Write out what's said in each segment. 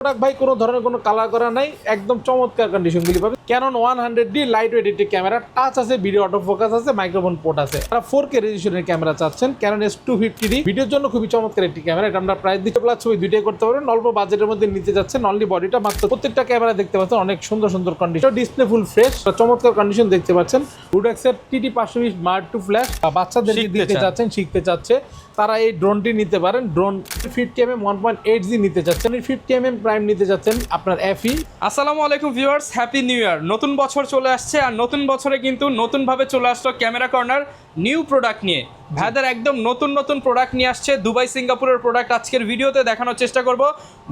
Product ভাই কোনো ধরনের কোনো কালার করা নাই, একদম চমৎকার কন্ডিশনগুলি পাবে। ক্যানন 100D লাইট ওয়েট একটি ক্যামেরা, টাচ আছে, ভিডিও অটো ফোকাস আছে, মাইক্রোফোন পোর্ট আছে। তারা 4K রেজোলিউশনের ক্যামেরা চাচ্ছেন, ক্যানন S250D ভিডিওর জন্য খুবই চমৎকার একটি ক্যামেরা। এটা আমরা প্রাইস দিতে প্লাস ছবি দুইটাই করতে পারবেন। অল্প বাজেটের মধ্যে নিতে যাচ্ছেন, অনলি বডিটা মাত্র। প্রত্যেকটা ক্যামেরা দেখতে পাচ্ছেন অনেক সুন্দর সুন্দর কন্ডিশন, ডিসপ্লে ফুল ফ্রেশ, চমৎকার কন্ডিশন দেখতে পাচ্ছেন। রুডেক্সের TT 520 Mark II ফ্ল্যাশ, বাচ্চাদেরকে দিতে চাচ্ছেন, শিখতে চাচ্ছে তারা এই ড্রোনটি নিতে পারেন। ড্রোন 50mm 1.8G নিতে চাচ্ছেন, 50mm প্রাইম নিতে যাচ্ছেন আপনার FE। আসসালামু আলাইকুম ভিউয়ার্স, হ্যাপি নিউ ইয়ার। নতুন বছর চলে আসছে, আর নতুন বছরে কিন্তু নতুনভাবে চলে আসলো ক্যামেরা কর্নার নিউ প্রোডাক্ট নিয়ে। ভাইদের একদম নতুন নতুন প্রোডাক্ট নিয়ে আসছে, দুবাই সিঙ্গাপুরের প্রোডাক্ট আজকের ভিডিওতে দেখানোর চেষ্টা করব।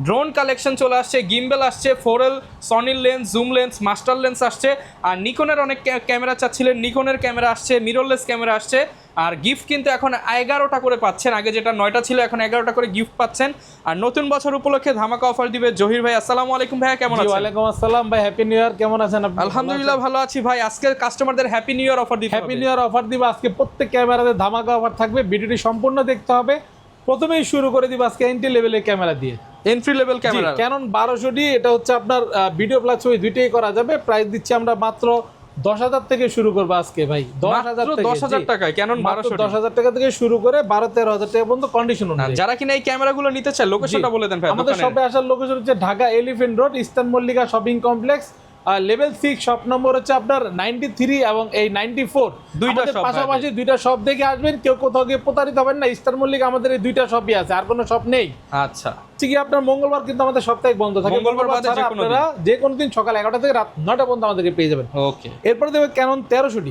ড্রোন কালেকশন চলে আসছে, গিম্বেল আসছে, 4L, সনির lens, zoom lens, master lens আসছে, আর নিকনের অনেক ক্যামেরা চাচ্ছিলেন, নিকনের ক্যামেরা আসছে, মিররলেস ক্যামেরা আসছে। আর গিফট কিন্তু এখন 11টা করে পাচ্ছেন, আগে যেটা 9টা ছিল এখন 11টা করে গিফট পাচ্ছেন। আর নতুন বছর উপলক্ষে ধামাকা অফার দিবে জহির ভাই। আসসালামু আলাইকুম ভাই, কেমন আছেন? ওয়ালাইকুম আসসালাম ভাই, হ্যাপি নিউ ইয়ার। কেমন আছেন আপনি? আলহামদুলিল্লাহ ভালো আছি ভাই। আজকে কাস্টমারদের হ্যাপি নিউ ইয়ার অফার দিতে হ্যাপি নিউ ইয়ার অফার দিব আজকে। প্রত্যেক ক্যামেরাতে ধামাকা অফার থাকবে, ভিডিওটি সম্পূর্ণ দেখতে হবে। প্রথমেই শুরু করে দিব আজকে এন্ট্রি লেভেলের ক্যামেরা দিয়ে। Entry level camera Canon 1200D, এটা হচ্ছে আপনার ভিডিও প্লাস ছবি দুইটাই করা যাবে। প্রাইস দিচ্ছি আমরা মাত্র 10,000 থেকে শুরু করবো আজকে ভাই। 10,000 টাকায় ক্যানন 1200D, 10,000 টাকা থেকে শুরু করে 12-13,000 টাকা পর্যন্ত কন্ডিশন অনুযায়ী। যারা কিনা এই ক্যামেরাগুলো নিতে চায় লোকেশনটা বলে দেন ভাই। আমাদের শপে আসার লোকেশন হচ্ছে Dhaka elephant road, eastern Mallika shopping complex, level 6, shop number হচ্ছে আপনার 93 এবং এই 94। দুইটা শপ, পাশাপাশি দুইটা শপ দেখে আসবেন, কেউ কোথাও গিয়ে প্রতারিত হবেন না। ইস্টার্ন মল্লিকা আমাদের এই দুইটা শপই আছে, আর কোনো শপ নেই। আচ্ছা, ঠিক আছে। আপনার মঙ্গলবার কিন্তু আমাদের সাপ্তাহিক বন্ধ থাকে, মঙ্গলবার বাদে যে কোনো আপনারা যে কোনো দিন সকাল 11টা থেকে রাত 9টা পর্যন্ত আমাদেরকে পেয়ে যাবেন। ওকে। এরপরে দেখবেন Canon 1300D,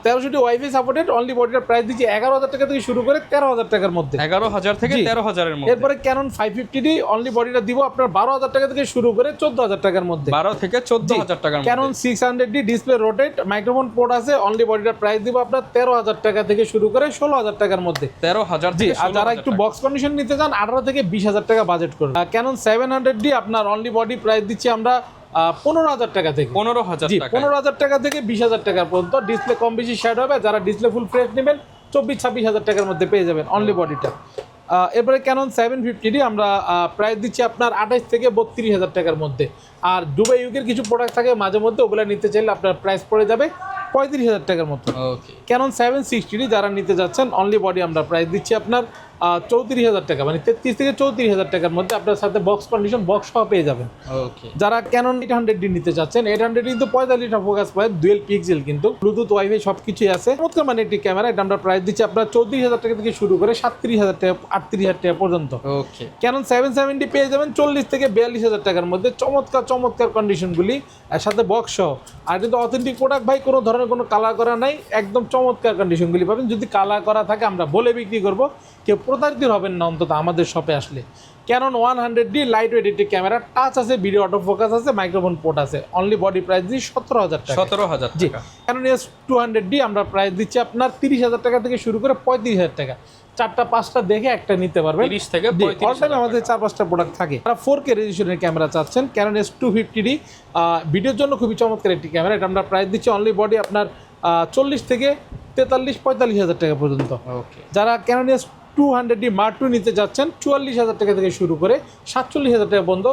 1300D wifi supported, only বডিটার প্রাইস দিচ্ছি 11,000 টাকা থেকে শুরু করে 13,000 টাকার মধ্যে। 11,000 থেকে 13,000 এর মধ্যে। এরপরে ক্যানন 550D, অনলি বডিটা দিব আপনার 12,000 টাকা থেকে শুরু করে 14,000 টাকার মধ্যে। 12 থেকে 14,000 টাকার মধ্যে। Canon 600D display rotate, microphone port আছে, অনলি বডিটার প্রাইস দিব আপনার 13,000 টাকা থেকে শুরু করে 16,000 টাকার মধ্যে। 13,000 জি। থেকে আর যারা একটু বক্স কন্ডিশন নিতে চান 18 থেকে 20,000 টাকা বাজেট করুন। ক্যানন 700D আপনার অনলি বডি প্রাইস দিচ্ছি আমরা 15,000 টাকা থেকে। 15,000 টাকা। 15,000 টাকা থেকে 20,000 টাকা পর্যন্ত। ডিসপ্লে কম বেশি শেড হবে, যারা ডিসপ্লে ফুল ফ্রেশ নেবেন 24-26,000 টাকার মধ্যে পেয়ে যাবেন অনলি বডিটা। এরপরে ক্যানন 750D আমরা প্রাইস দিচ্ছি আপনার 28 থেকে 32,000 টাকার মধ্যে। আর দুবাই ইউকের কিছু প্রোডাক্ট থাকে মাঝে মধ্যে, ওগুলো নিতে চাইলে আপনার প্রাইস পড়ে যাবে 35,000 টাকার মতো। ওকে। ক্যানন 760D যারা নিতে যাচ্ছেন অনলি বডি আমরা প্রাইস দিচ্ছি আপনার 34,000 টাকা, মানে 33 থেকে 34,000 টাকার মধ্যে। আপনার সাথে বক্স কন্ডিশন বক্স সহ পেয়ে যাবেন। ওকে। যারা ক্যানন 800D নিতে চাচ্ছেন, 800 কিন্তু 45টা ফোকাস পায়, ডুয়েল পিক্সেল, কিন্তু ব্লুটুথ ওয়াইফাই সবকিছুই আছে। চমৎকার মানে একটি ক্যামেরা। এটা আমরা প্রাইস দিচ্ছি আপনার 34,000 টাকা থেকে শুরু করে 37,000 টাকা 38,000 টাকা পর্যন্ত। ওকে। ক্যানন 770 পেয়ে যাবেন 40 থেকে 42,000 টাকার মধ্যে। চমৎকার চমৎকার কন্ডিশনগুলি, এর সাথে বক্স সহ। আর কিন্তু অথেন্টিক প্রোডাক্ট ভাই, কোনো ধরনের কোনো কালার করা নাই, একদম চমৎকার কন্ডিশনগুলি পাবেন। যদি কালার করা থাকে আমরা বলে বিক্রি করব, কেউ প্রতারিত হবেন না অন্তত আমাদের শপে আসলে। ক্যানন 100D লাইট ওয়েট একটি ক্যামেরা, টাচ আছে, ভিডিও অটো ফোকাস আছে, মাইক্রোফোন পোর্ট আছে, অনলি বডি প্রাইস দিচ্ছি 17,000 টাকা। 17,000 জি। টাকা। ক্যানন S200D আমরা প্রাইস দিচ্ছি আপনার 30,000 টাকা থেকে শুরু করে 35,000 টাকা। 4টা-5টা দেখে একটা নিতে পারবেন। 30 থেকে 35,000 আমাদের 4-5টা প্রোডাক্ট থাকে। তারা 4K রেজোলিউশনের ক্যামেরা চাচ্ছেন, ক্যানন S250D ভিডিওর জন্য খুবই চমৎকার একটি ক্যামেরা। এটা আমরা প্রাইস দিচ্ছি অনলি বডি আপনার 40 থেকে 43-45,000 টাকা পর্যন্ত। ওকে। যারা ক্যানন S200D Mark II নিতে যাচ্ছেন 44,000 টাকা থেকে শুরু করে 47,000 টাকা পর্যন্ত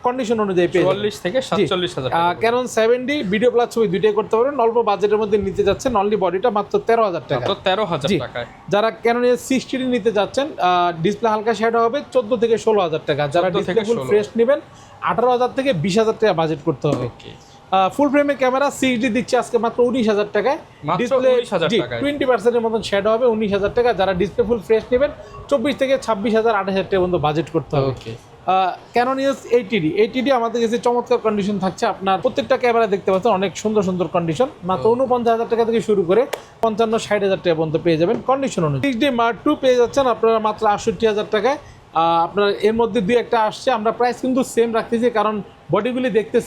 কন্ডিশন অনুযায়ী পেয়ে যাবেন। 44 থেকে 47,000 টাকা। ক্যানন 7D ভিডিও প্লাস ছবি দুইটাই করতে পারবেন। অল্প বাজেটের মধ্যে নিতে যাচ্ছেন, অনলি বডিটা মাত্র 13,000 টাকা। তো 13,000 টাকায়। যারা ক্যানন S60D নিতে যাচ্ছেন, ডিসপ্লে হালকা শ্যাডো হবে, 14 থেকে 16,000 টাকা। যারা ডিসপ্লে ফুল ফ্রেশ নেবেন 18,000 থেকে 20,000 টাকা বাজেট করতে হবে। ওকে। ফুল ফ্রেমের ক্যামেরা 6D দিচ্ছে আজকে মাত্র 19,000 টাকায়। ডিসপ্লে 20% মতন শ্যাডো হবে, 19,000 টাকা। যারা ডিসপ্লে ফুল ফ্রেশ নেবেন 24 থেকে 26,000 28,000 টাকা পর্যন্ত বাজেট করতে হবে। ওকে। ক্যানন S80D আমাদের কাছে চমৎকার কন্ডিশন থাকছে। আপনার প্রত্যেকটা ক্যামেরা দেখতে পাচ্ছেন অনেক সুন্দর সুন্দর কন্ডিশন, মাত্র 49,000 টাকা থেকে শুরু করে 55-60,000 টাকা পর্যন্ত পেয়ে যাবেন কন্ডিশন অনুযায়ী। 6D Mark II পেয়ে যাচ্ছেন আপনারা মাত্র 68,000 টাকায়। আপনার এর মধ্যে দুই একটা আসছে, আমরা প্রাইস কিন্তু সেম রাখতেছি, কারণ বডিগুলি দেখতে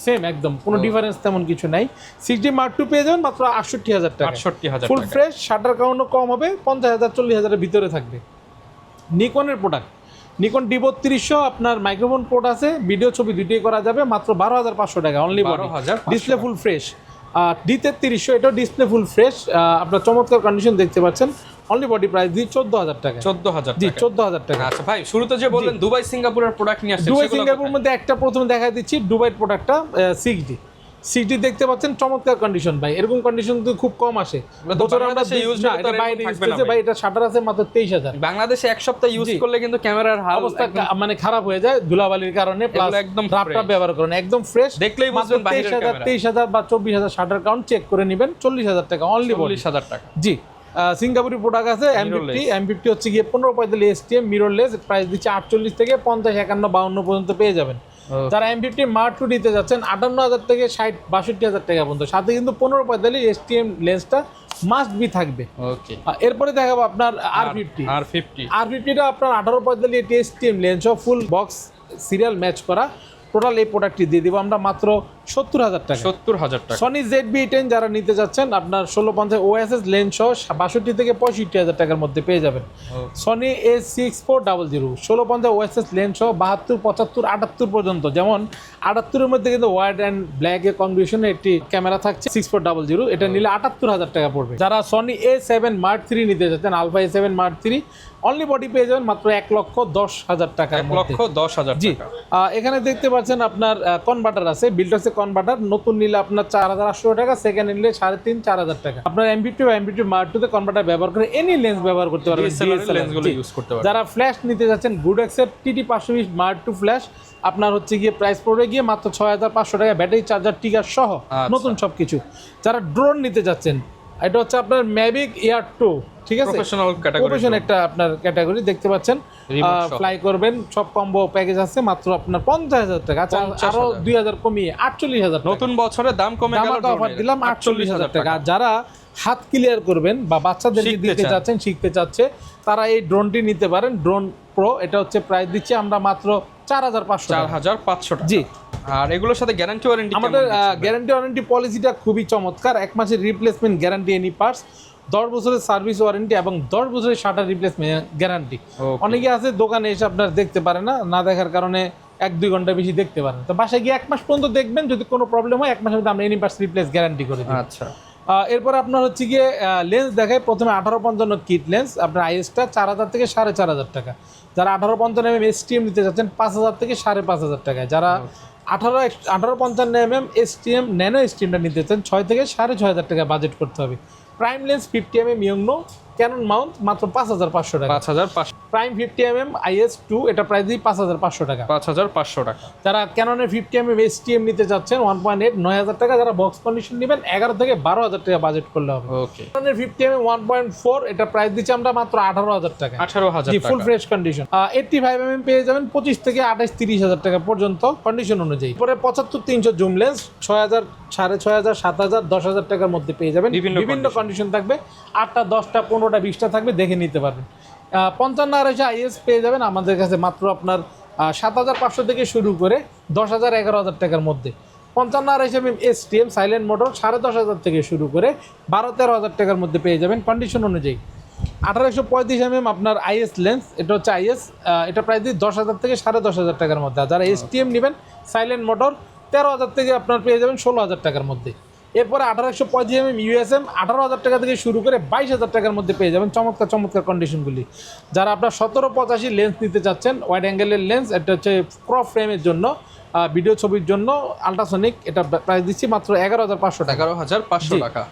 সেম একদম, কোনো ডিফারেন্স তেমন কিছু নাই। 6D Mark II পেয়ে যাবেন মাত্র 68,000 টাকা। 68,000 ফুল ফ্রেশ, শাটার কাউন্টও কম হবে, 50,000-40,000 এর ভিতরে থাকবে। নিকনের প্রোডাক্ট, নিকন D3200 আপনার মাইক্রোফোন পোর্ট আছে, ভিডিও ছবি দুইটাই করা যাবে, মাত্র 12,500 টাকা only body. Display full fresh. D3300 এটাও ডিসপ্লে ফুল ফ্রেশ, আপনার চমৎকার কন্ডিশন দেখতে পাচ্ছেন। অনলি বডি প্রাইস দিই 14000 টাকা। 14000 জি, টাকা। 14000 টাকা। আচ্ছা ভাই, শুরুতে যে বললেন দুবাই সিঙ্গাপুরের প্রোডাক্ট নিয়ে আসছেন, দুবাই সেগুলো সিঙ্গাপুর কোথায়? মধ্যে একটা প্রথমে দেখা দিচ্ছি, দুবাইয়ের প্রোডাক্টটা 6D দেখতে পাচ্ছেন, চমৎকার কন্ডিশন ভাই। এরকম কন্ডিশন তো খুব কম আসে তো বছরে আমরা বাংলাদেশে use না, করতে এটা আর বাইরে এরকম ইউজ থাকবে না করছে ভাই। এটা শাটার আছে মাত্র 23000। বাংলাদেশে এক সপ্তাহ ইউজ জি। করলে কিন্তু ক্যামেরার হাল অবস্থা একদম- মানে খারাপ হয়ে যায় ধুলাবালির কারণে, প্লাস একদম রাফটা fresh। ব্যবহার করেন, একদম ফ্রেশ। দেখলেই বুঝবেন বাহিরের ক্যামেরা। 23000 বা 24000 শাটার কাউন্ট চেক করে নেবেন, 40000 টাকা অনলি বডি। 40000 টাকা। জি, সিঙ্গাপুরি প্রোডাক্ট আছে M50 হচ্ছে গিয়ে 1545 STM মিররলেস, প্রাইস দিচ্ছে 48 থেকে 50, 51, 52 পর্যন্ত পেয়ে যাবেন। যারা M50 Mark II নিতে যাচ্ছেন 58000 থেকে 60-62000 টাকা পর্যন্ত, সাথে কিন্তু 1545 STM লেন্সটা মাস্ট বি থাকবে। ওকে। এরপরে দেখাবো আপনার R50 টা আপনার 1845 STM লেন্স ও ফুল বক্স সিরিয়াল ম্যাচ করা, টোটাল এই প্রোডাক্টটি দিয়ে দিব আমরা মাত্র 70000 টাকা। 70000 টাকা। সনি ZV-10 যারা নিতে যাচ্ছেন আপনার 1650 OSS লেন্স সহ 62 থেকে 65000 টাকার মধ্যে পেয়ে যাবেন। সনি A6400 1650 OSS লেন্স সহ 72, 75, 78 পর্যন্ত, যেমন 78 এর মধ্যে কিন্তু হোয়াইট অ্যান্ড ব্ল্যাক এর কম্বিনেশনে একটি ক্যামেরা থাকছে 6400, এটা নিলে 78000 টাকা পড়বে। যারা সনি A7 Mark III নিতে যাচ্ছেন, Alpha A7 Mark III only body পেয়ে যাবেন মাত্র 1,10,000 টাকার মধ্যে। 1,10,000 জি, টাকা। এখানে দেখতে পাচ্ছেন আপনার কনভার্টার আছে, বিল্টক্সের কনভার্টার, নতুন নিলে আপনার 4800 টাকা, সেকেন্ড নিলে 3,500-4,000 টাকা। আপনার M50 বা M50 Mark II তে কনভার্টার ব্যবহার করে এনি লেন্স ব্যবহার করতে পারবেন, DSLR লেন্সগুলো জি। ইউজ করতে পারবেন। যারা ফ্ল্যাশ নিতে যাচ্ছেন, গুডেক্সের TT520 Mark II ফ্ল্যাশ আপনার হচ্ছে গিয়ে প্রাইস পড়বে গিয়ে মাত্র 6500 টাকা, ব্যাটারি চার্জার টিকার সহ নতুন সবকিছু। যারা ড্রোন নিতে যাচ্ছেন, এটা হচ্ছে আপনার ম্যাভিক এয়ার 2, ঠিক আছে, প্রফেশনাল ক্যাটাগরি। প্রফেশনাল একটা আপনার ক্যাটাগরি দেখতে পাচ্ছেন, ফ্লাই করবেন, সব কম্বো প্যাকেজ আছে মাত্র আপনার 50000 টাকা। আচ্ছা, আরো 2000 কমিয়ে 48000 টাকা। নতুন বছরে দাম কমে গেল, ধামাকা অফার দিলাম 48000 টাকা। আর যারা হাত ক্লিয়ার করবেন বা বাচ্চাদেরকে শিখতে দিতে চান। চাচ্ছেন, শিখতে চাচ্ছে, তারা এই ড্রোনটি নিতে পারেন। ড্রোন প্রো, এটা হচ্ছে প্রাইস দিচ্ছি আমরা মাত্র 4500 টাকা। 4500 টাকা। জি, আর এগুলোর সাথে গ্যারান্টি ওয়ারেন্টি আমাদের গ্যারান্টি ওয়ারেন্টি পলিসিটা খুবই চমৎকার। 1 মাসের রিপ্লেসমেন্ট গ্যারান্টি এনি পার্টস, 10 বছরের সার্ভিস ওয়ারেন্টি এবং 10 বছরের শাটার রিপ্লেসমেন্ট গ্যারান্টি। অনেকে আছে দোকানে এসে আপনার দেখতে পারে না, না দেখার কারণে 1-2 ঘন্টা বেশি দেখতে পারেন, তো বাসায় গিয়ে 1 মাস পর্যন্ত দেখবেন, যদি কোনো প্রবলেম হয় 1 মাসের মধ্যে আমরা এনি পার্টস রিপ্লেস গ্যারান্টি করে দিই। আচ্ছা। এরপর আপনার হচ্ছে গিয়ে লেন্স দেখায়, প্রথমে 1855 কিট লেন্স, আপনার আইএসটা 4000 থেকে 4500 টাকা। যারা 1855 STM নিতে যাচ্ছেন 5000 থেকে 5500 টাকায়। যারা 1855 STM ন্যানো স্টিমটা নিতে চান 6 থেকে 6500 টাকা বাজেট করতে হবে। প্রাইম লেন্স 50 ইয়ংনো ক্যানন মাউন্ট মাত্র 5500 টাকা। 5500। প্রাইম 50 IS2 এটা প্রাইস দিই 5500 টাকা। 5500 টাকা। যারা ক্যাননের 50 STM নিতে যাচ্ছেন 1.8 9000 টাকা। যারা বক্স কন্ডিশন নেবেন 11 থেকে 12000 টাকা বাজেট করলে হবে। ওকে। ক্যাননের 50 1.4 এটা প্রাইস দিচ্ছি আমরা মাত্র 18000 টাকা। 18000 জি, টাকা। Full fresh condition. 85 পেয়ে যাবেন 25 থেকে 28-30,000 টাকা পর্যন্ত কন্ডিশন অনুযায়ী। পরে 75-300 জুম লেন্স 6000, 6500, 7000, 10000 টাকার মধ্যে পেয়ে যাবেন। বিভিন্ন কন্ডিশন থাকবে, 8টা, 10টা, 15টা, 20টা থাকবে, দেখে নিতে পারবেন। 55-250 IS পেয়ে যাবেন আমাদের কাছে মাত্র আপনার 7500 থেকে শুরু করে 10000, 11000 টাকার মধ্যে। 55-250 STM সাইলেন্ট মোটর 10500 থেকে শুরু করে 12-13,000 টাকার মধ্যে পেয়ে যাবেন কন্ডিশন অনুযায়ী। 1835 আপনার IS লেন্স, এটা হচ্ছে IS, এটা প্রাইস দিয়ে 10000 থেকে 10500 টাকার মধ্যে। আর যারা STM নেবেন সাইলেন্ট মোটর 13000 থেকে আপনার পেয়ে যাবেন 16000 টাকার মধ্যে। এরপরে 1835 USM 18000 টাকা থেকে শুরু করে 22000 টাকার মধ্যে পেয়ে যাবেন চমৎকার চমৎকার কন্ডিশনগুলি। যারা আপনার 1785 লেন্স নিতে চাচ্ছেন, ওয়াইড অ্যাঙ্গেলের লেন্স, এটা হচ্ছে ক্রপ ফ্রেমের জন্য, ভিডিও ছবির জন্য, আল্ট্রাসনিক, এটা প্রাইস দিচ্ছি মাত্র 11500 টাকা। 11500 টাকা।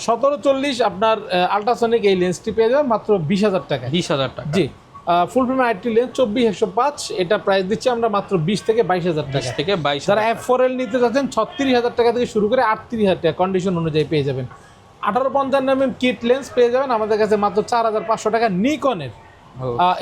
1740 আপনার আল্ট্রাসনিক এই লেন্সটি পেয়ে যাবেন মাত্র 20000 টাকা। 20000 টাকা। জি, ফুল ফ্রেম আইটি লেন্স 24-105 এটা প্রাইস দিচ্ছি আমরা মাত্র 20 থেকে 22000 টাকা। 20 থেকে 22। যারা F4L নিতে যাচ্ছেন 36000 টাকা থেকে শুরু করে 38000 টাকা কন্ডিশন অনুযায়ী পেয়ে যাবেন। 1855 কিট লেন্স পেয়ে যাবেন আমাদের কাছে মাত্র 4500 টাকা নিকনের।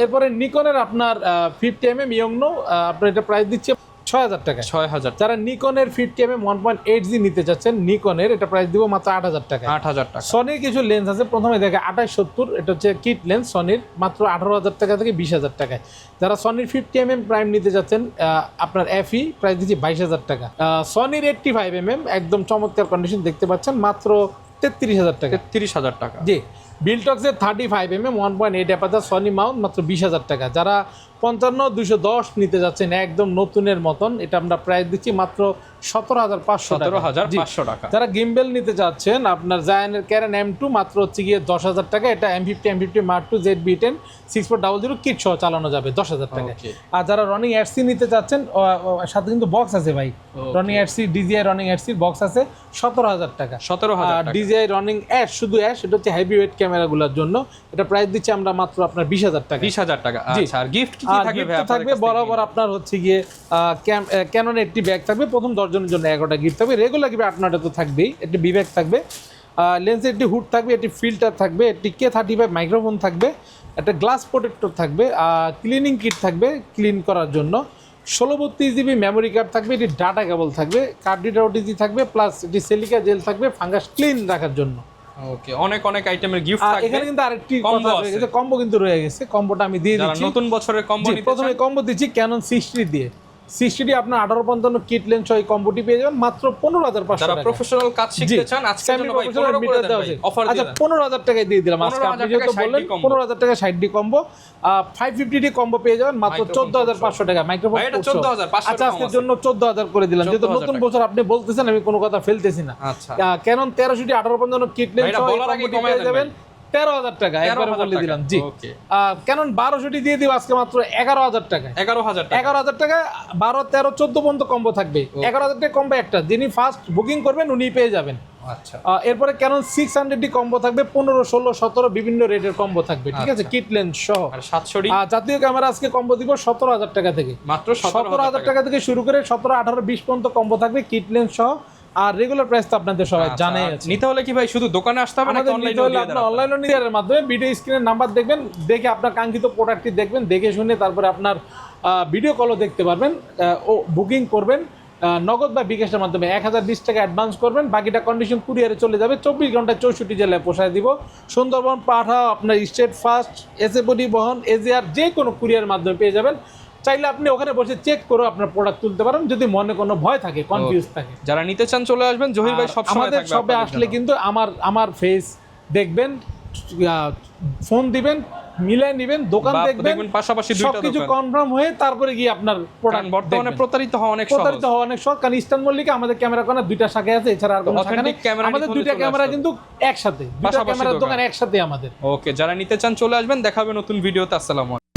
এরপরে নিকনের আপনার 50 ইয়ংনো আপনার এটা প্রাইস দিচ্ছে 6000 টাকা। 6000। যারা নিকনের 50 1.8G নিতে চাচ্ছেন, নিকনের এটা প্রাইস দিব মাত্র 8000 টাকা। 8000 টাকা। সনির কিছু লেন্স আছে, প্রথমে দেখে 2870, এটা হচ্ছে কিট লেন্স সনির, মাত্র 18000 টাকা থেকে 20000 টাকায়। যারা সনির 50 প্রাইম নিতে যাচ্ছেন আপনার FE প্রাইস দিচ্ছি 22000 টাকা। সনির 85 একদম চমৎকার কন্ডিশন দেখতে পাচ্ছেন মাত্র 33000 টাকা। 33000 টাকা। জি, বিল্টক্সের 35 1.8 অ্যাপারচার সনি মাউন্ট মাত্র 20000 টাকা। যারা 55,210 নিতে যাচ্ছেন একদম নতুনের মতন। এটা আমরা প্রাইস দিচ্ছি মাত্র 17,500 টাকা। 17,500 টাকা। যারা গিম্বেল নিতে চাচ্ছেন আপনার জায়ানের ক্যারেন M2 মাত্র হচ্ছে গিয়ে 10,000 টাকা। এটা M50 Mark II ZB10 6400 kit সহ চালানো যাবে 10,000 টাকা। Okay. আর যারা রনিং RC নিতে চাচ্ছেন সাথে কিন্তু বক্স আছে ভাই, রনিং RC DJI রনিং RC বক্স আছে 17,000 টাকা। 17,000 আর টাকা। DJI রনিং অ্যাশ, শুধু অ্যাশ, এটা হচ্ছে হেভি ওয়েট ক্যামেরাগুলোর জন্য। এটা প্রাইস দিচ্ছি আমরা মাত্র আপনার 20,000 টাকা। 20,000 টাকা। জি। আচ্ছা, আর গিফট কি কি আর থাকবে gift ভাই তো আপনাদের থাকবে কাছ থেকে? বরাবর আপনার হচ্ছে গিয়ে ক্যানন 80 ব্যাগ থাকবে, প্রথম 10 জনের জন্য 11টা গিফট থাকবে। রেগুলার গিফট আপনারটা তো থাকবেই, একটি বিব্যাগ থাকবে, লেন্সের একটি হুড থাকবে, একটি ফিল্টার থাকবে, একটি K35 মাইক্রোফোন থাকবে, একটা গ্লাস প্রোটেক্টর থাকবে, ক্লিনিং কিট থাকবে ক্লিন করার জন্য, 1632 জিবি মেমোরি কার্ড থাকবে, এটি ডাটা কেবল থাকবে, কার্ড রিডার OTG থাকবে, প্লাস এটি সিলিকা জেল থাকবে ফাঙ্গাস ক্লিন রাখার জন্য। ওকে, অনেক অনেক আইটেমের গিফট আর থাকবে। এখানে কিন্তু আরেকটি Combo কথা রয়ে আছে। গেছে, কম্বো কিন্তু রয়ে গেছে, কম্বোটা আমি দিয়ে যারা দিচ্ছি। নতুন বছরের কম্বো জি, নিতে প্রথমে চান, কম্বো দিচ্ছি ক্যানন 60 দিয়ে। 60 আপনার 1855 কিট লেন্স সহ এই কম্বোটি পেয়ে যাবেন মাত্র 15,500 যারা টাকা। প্রফেশনাল কাজ শিখতে চান আজকের জন্য ভাই 15 করে দেন ভাই, অফার দিয়ে আচ্ছা দেন। 15,000 টাকায় দিয়ে দিলাম আজকে। 15,000 আপনি যেহেতু টাকায় বললেন 60 combo। 15,000 টাকা 60 কম্বো, 550 কম্বো পেয়ে যাবেন মাত্র Microphone 14,500 টাকা। মাইক্রোফোন ভাই, এটা 14,500 আচ্ছা, কম আজকের আছে। জন্য 14,000 করে দিলাম, যেহেতু 14,000 নতুন টাকা। বছর আপনি বলতেছেন, আমি কোনো কথা ফেলতেছি না। আচ্ছা। ক্যানন 1360 1855 কিট লেন্স ভাই, এটা সহ এই বলার আগে কম্বোটি কমায় পেয়ে দেন যাবেন 13,000 টাকা, একবার 13,000 বলে টাকা। দিলাম। জি, Okay. ক্যানন 1260 দিয়ে দিব আজকে মাত্র 11,000 টাকা। 11,000 টাকা। 11,000 টাকা 12 13 14 পর্যন্ত কম্বো থাকবে। 11,000 টাকা কম্বো একটা, যিনি ফার্স্ট বুকিং করবেন উনি পেয়ে যাবেন। আচ্ছা। এরপরে ক্যানন 600 কম্বো থাকবে, 15 16 17 বিভিন্ন রেটের কম্বো থাকবে, ঠিক আছে, আচ্ছা। কিট লেন্স সহ। আর 700 জাতীয় ক্যামেরা আজকে কম্বো দিব 17,000 টাকা থেকে। মাত্র 17,000 টাকা থেকে শুরু করে 17 18 20 পর্যন্ত কম্বো থাকবে কিট লেন্স সহ। আর রেগুলার প্রাইস তো আপনাদের সবাই জানেই আছে। নিতে হলে কি ভাই শুধু দোকানে আসতে হবে নাকি আমাদের অনলাইনে নিতে হলে আপনার অনলাইনে নিতে মাধ্যমে ভিডিও স্ক্রিনের নাম্বার দেখবেন, দেখে আপনার কাঙ্ক্ষিত প্রোডাক্টটি দেখবেন, দেখে শুনে তারপরে আপনার ভিডিও কলও দেখতে পারবেন, ও বুকিং করবেন নগদ বা বিকাশের মাধ্যমে। 1,020 টাকা অ্যাডভান্স করবেন, বাকিটা কন্ডিশন কুরিয়ারে চলে যাবে। 24 ঘন্টায় 64 জেলায় পৌঁছায় দিব। সুন্দরবন, পাঠা, আপনার স্টেট ফার্স্ট, এসএ পরিবহন, এজিআর, যে কোনো কুরিয়ার মাধ্যমে পেয়ে যাবেন। চাইলে আপনি ওখানে বসে চেক করে আপনার প্রোডাক্ট তুলতে পারেন, যদি মনে কোনো ভয় থাকে, কনফিউজ থাকে। যারা নিতে চান চলে আসবেন, জহির ভাই সব সময় আমাদের থাকবে শপে আপনাদের আসলে জন্য। কিন্তু আমার ফেস দেখবেন, ফোন দিবেন, মিলাই নেবেন, দোকান বা দেখবেন, দেখবেন পাশাপাশি দুইটা সবকিছু দোকান। কনফার্ম হয়ে তারপরে গিয়ে আপনার কারণ প্রোডাক্ট বর্তমানে প্রতারিত হওয়া অনেক সহজ। প্রতারিত হওয়া অনেক সহজ, কারণ ইস্টার্ন মল্লিকে আমাদের ক্যামেরা কর্নার 2টা শাখা আছে, এছাড়া আর কোনো শাখা নেই। authentic camera আমাদের নিতে হলে 2টা চলে ক্যামেরা আসতে কিন্তু একসাথে, 2টা পাশাপাশি ক্যামেরার দোকান। দোকান একসাথে আমাদের। ওকে, যারা নিতে চান চলে আসবেন, দেখা হবে নতুন ভিডিওতে। আসসালামু আলাইকুম।